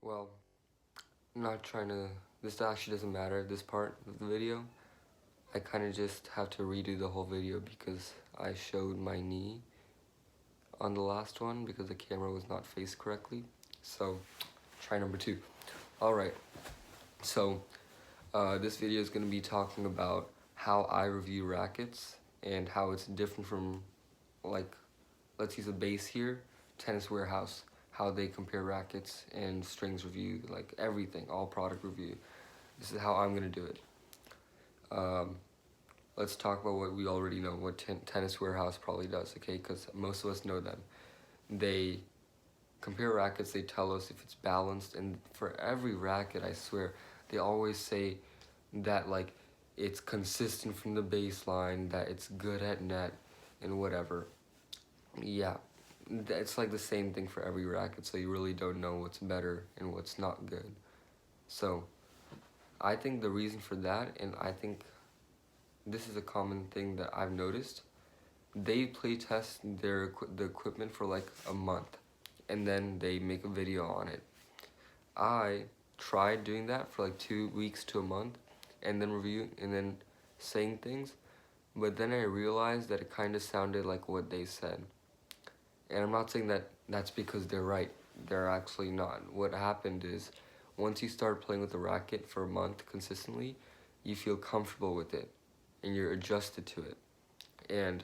Well, I'm not trying to, this actually doesn't matter, this part of the video. I kind of just have to redo the whole video because I showed my knee on the last one because the camera was not faced correctly. So, try number 2. Alright, so this video is going to be talking about how I review rackets and how it's different from, like, let's use a base here, Tennis Warehouse, how they compare rackets and strings review, like everything, all product review. This is how I'm going to do it. Let's talk about what we already know, what Tennis Warehouse probably does, okay? Because most of us know them. They compare rackets, they tell us if it's balanced, and for every racket, I swear, they always say that, like, it's consistent from the baseline, that it's good at net, and whatever. Yeah, it's like the same thing for every racket, so you really don't know what's better and what's not good. So, I think the reason for that, and I think this is a common thing that I've noticed, they play test the equipment for like a month, and then they make a video on it. I tried doing that for like 2 weeks to a month, and then review and then saying things, but then I realized that it kind of sounded like what they said. And I'm not saying that that's because they're right. They're actually not. What happened is, once you start playing with the racket for a month consistently, you feel comfortable with it, and you're adjusted to it. And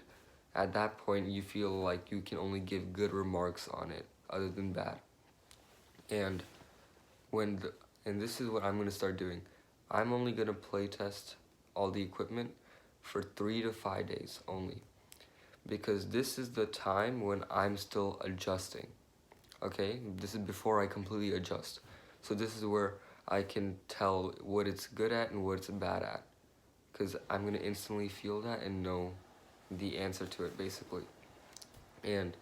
at that point, you feel like you can only give good remarks on it, other than bad. And and this is what I'm gonna start doing. I'm only gonna play test all the equipment for 3 to 5 days only, because this is the time when I'm still adjusting. Okay, this is before I completely adjust. So this is where I can tell what it's good at and what it's bad at, because I'm gonna instantly feel that and know the answer to it, basically. And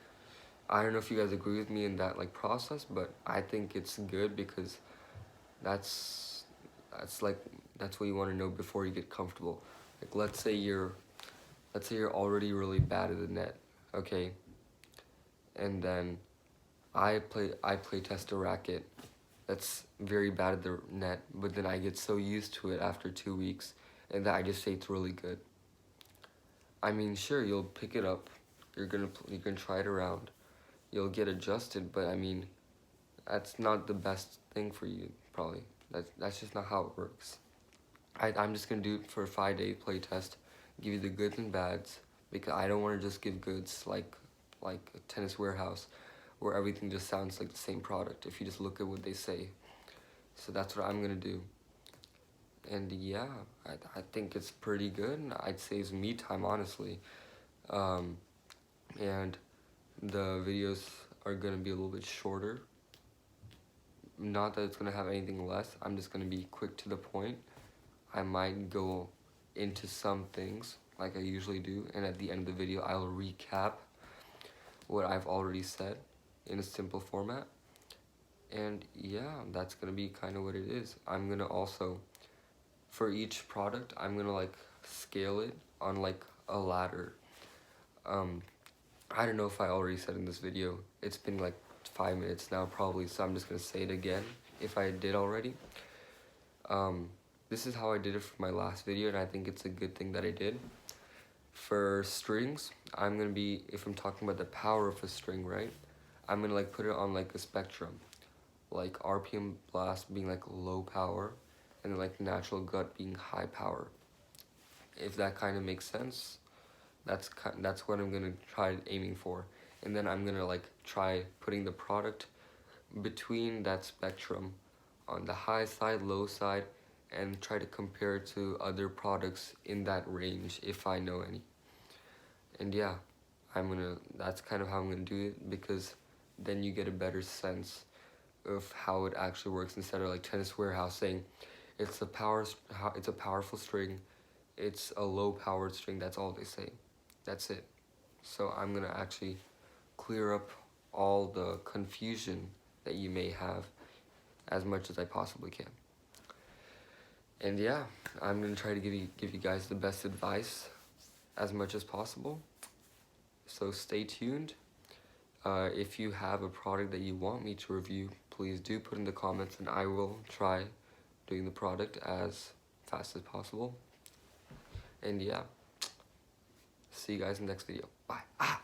I don't know if you guys agree with me in that like process, but I think it's good because that's that's like that's what you want to know before you get comfortable. Like let's say you're already really bad at the net, okay? And then I play test a racket that's very bad at the net, but then I get so used to it after 2 weeks, and that I just say it's really good. I mean, sure, you'll pick it up, you can try it around, you'll get adjusted, but I mean, that's not the best thing for you, probably. That's just not how it works. I'm just gonna do it for a 5-day play test, give you the goods and bads, because I don't want to just give goods like a Tennis Warehouse, where everything just sounds like the same product if you just look at what they say. So that's what I'm gonna do. And yeah, I think it's pretty good. It saves me time, honestly. Um, and the videos are gonna be a little bit shorter. Not that it's gonna have anything less, I'm just gonna be quick to the point. I might go into some things like I usually do, and at the end of the video I'll recap what I've already said in a simple format. And yeah, that's gonna be kind of what it is. I'm gonna also, for each product, I'm gonna like scale it on like a ladder. I don't know if I already said in this video, it's been like 5 minutes now probably, so I'm just gonna say it again if I did already. This is how I did it for my last video, and I think it's a good thing that I did. For strings, I'm gonna be, if I'm talking about the power of a string, right, I'm gonna like put it on like a spectrum, like RPM blast being like low power, and then like natural gut being high power. If that kind of makes sense, that's what I'm gonna try aiming for. And then I'm gonna like try putting the product between that spectrum on the high side, low side, and try to compare it to other products in that range if I know any. And yeah, that's kind of how I'm gonna do it, because then you get a better sense of how it actually works, instead of like Tennis Warehouse saying it's a powerful string, it's a low powered string. That's all they say. That's it. So I'm gonna actually clear up all the confusion that you may have as much as I possibly can. And yeah, I'm gonna try to give you guys the best advice as much as possible. So stay tuned. If you have a product that you want me to review, please do put in the comments, and I will try doing the product as fast as possible. And yeah, see you guys in the next video. Bye.